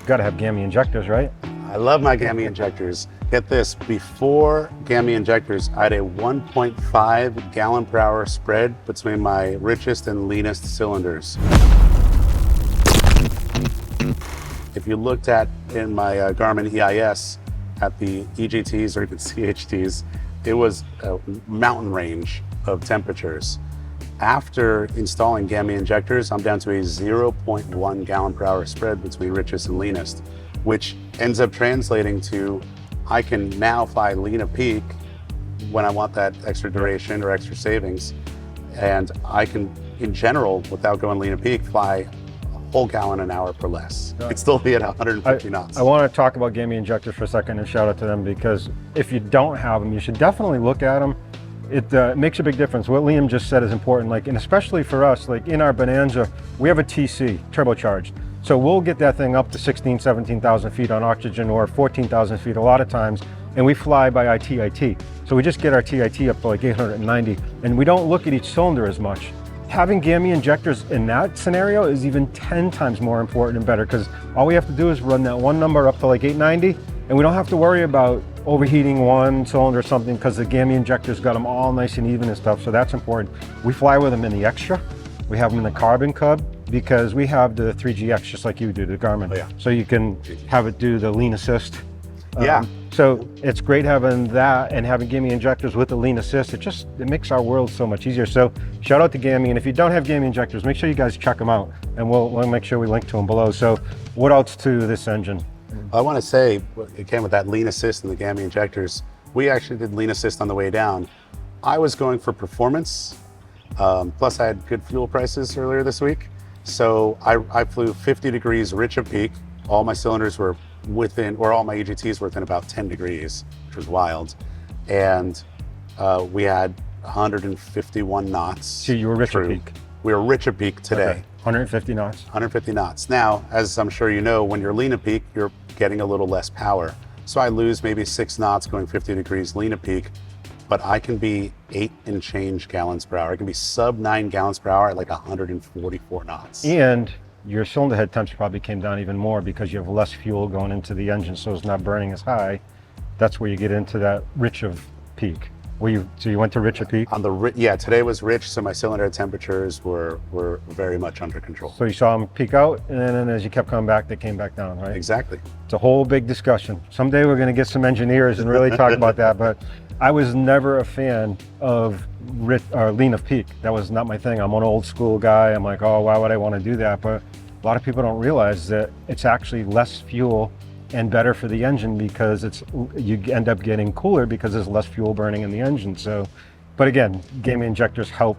got to have GAMI injectors, right? I love my GAMI injectors. Get this, before GAMI injectors, I had a 1.5 gallon per hour spread between my richest and leanest cylinders. If you looked at in my Garmin EIS at the EGTs or even CHTs, it was a mountain range of temperatures. After installing GAMI injectors, I'm down to a 0.1 gallon per hour spread between richest and leanest, which ends up translating to I can now fly lean a peak when I want that extra duration or extra savings. And I can, in general, without going lean a peak, fly a whole gallon an hour per less. It'd still be at 150 knots. I want to talk about GAMI injectors for a second and shout out to them, because if you don't have them, you should definitely look at them. It makes a big difference. What Liam just said is important, like, and especially for us, like in our Bonanza, we have a TC, turbocharged. So we'll get that thing up to 16, 17,000 feet on oxygen, or 14,000 feet a lot of times, and we fly by TIT. So we just get our TIT up to like 890, and we don't look at each cylinder as much. Having GAMI injectors in that scenario is even 10 times more important and better, because all we have to do is run that one number up to like 890, and we don't have to worry about overheating one cylinder or something, because the GAMI injectors got them all nice and even and stuff, so that's important. We fly with them in the extra. We have them in the carbon cub, because we have the 3GX just like you do, the Garmin. Oh, yeah. So you can have it do the Lean Assist. Yeah. So it's great having that and having GAMI injectors with the Lean Assist. It makes our world so much easier. So shout out to GAMI, and if you don't have GAMI injectors, make sure you guys check them out, and we'll make sure we link to them below. So what else to this engine? I want to say, again, with that Lean Assist and the GAMI injectors, we actually did Lean Assist on the way down. I was going for performance, plus I had good fuel prices earlier this week. So I flew 50 degrees rich of peak. All my cylinders were within, or all my EGTs were within about 10 degrees, which was wild. And we had 151 knots. So you were rich of peak? We were rich of peak today. Okay. 150 knots? 150 knots. Now, as I'm sure you know, when you're lean of peak, you're getting a little less power. So I lose maybe 6 knots going 50 degrees lean of peak, but I can be 8 and change gallons per hour. I can be sub 9 gallons per hour at like 144 knots. And your cylinder head temps probably came down even more because you have less fuel going into the engine, so it's not burning as high. That's where you get into that rich of peak. So you went to rich of peak? Yeah, today was rich, so my cylinder head temperatures were very much under control. So you saw them peak out, and then as you kept coming back, they came back down, right? Exactly. It's a whole big discussion. Someday we're going to get some engineers and really talk about that, but I was never a fan of lean of peak. That was not my thing. I'm an old school guy. I'm like, oh, why would I want to do that? But a lot of people don't realize that it's actually less fuel and better for the engine, because you end up getting cooler because there's less fuel burning in the engine. So, but again, GAMI injectors help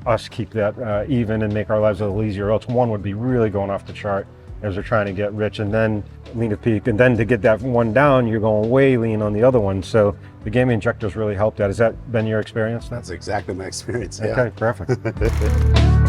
us keep that even and make our lives a little easier. Else one would be really going off the chart as we're trying to get rich and then lean of peak, and then to get that one down, you're going way lean on the other one. So the GAMI injectors really help that. Has that been your experience? That's exactly my experience. Yeah. Okay, perfect.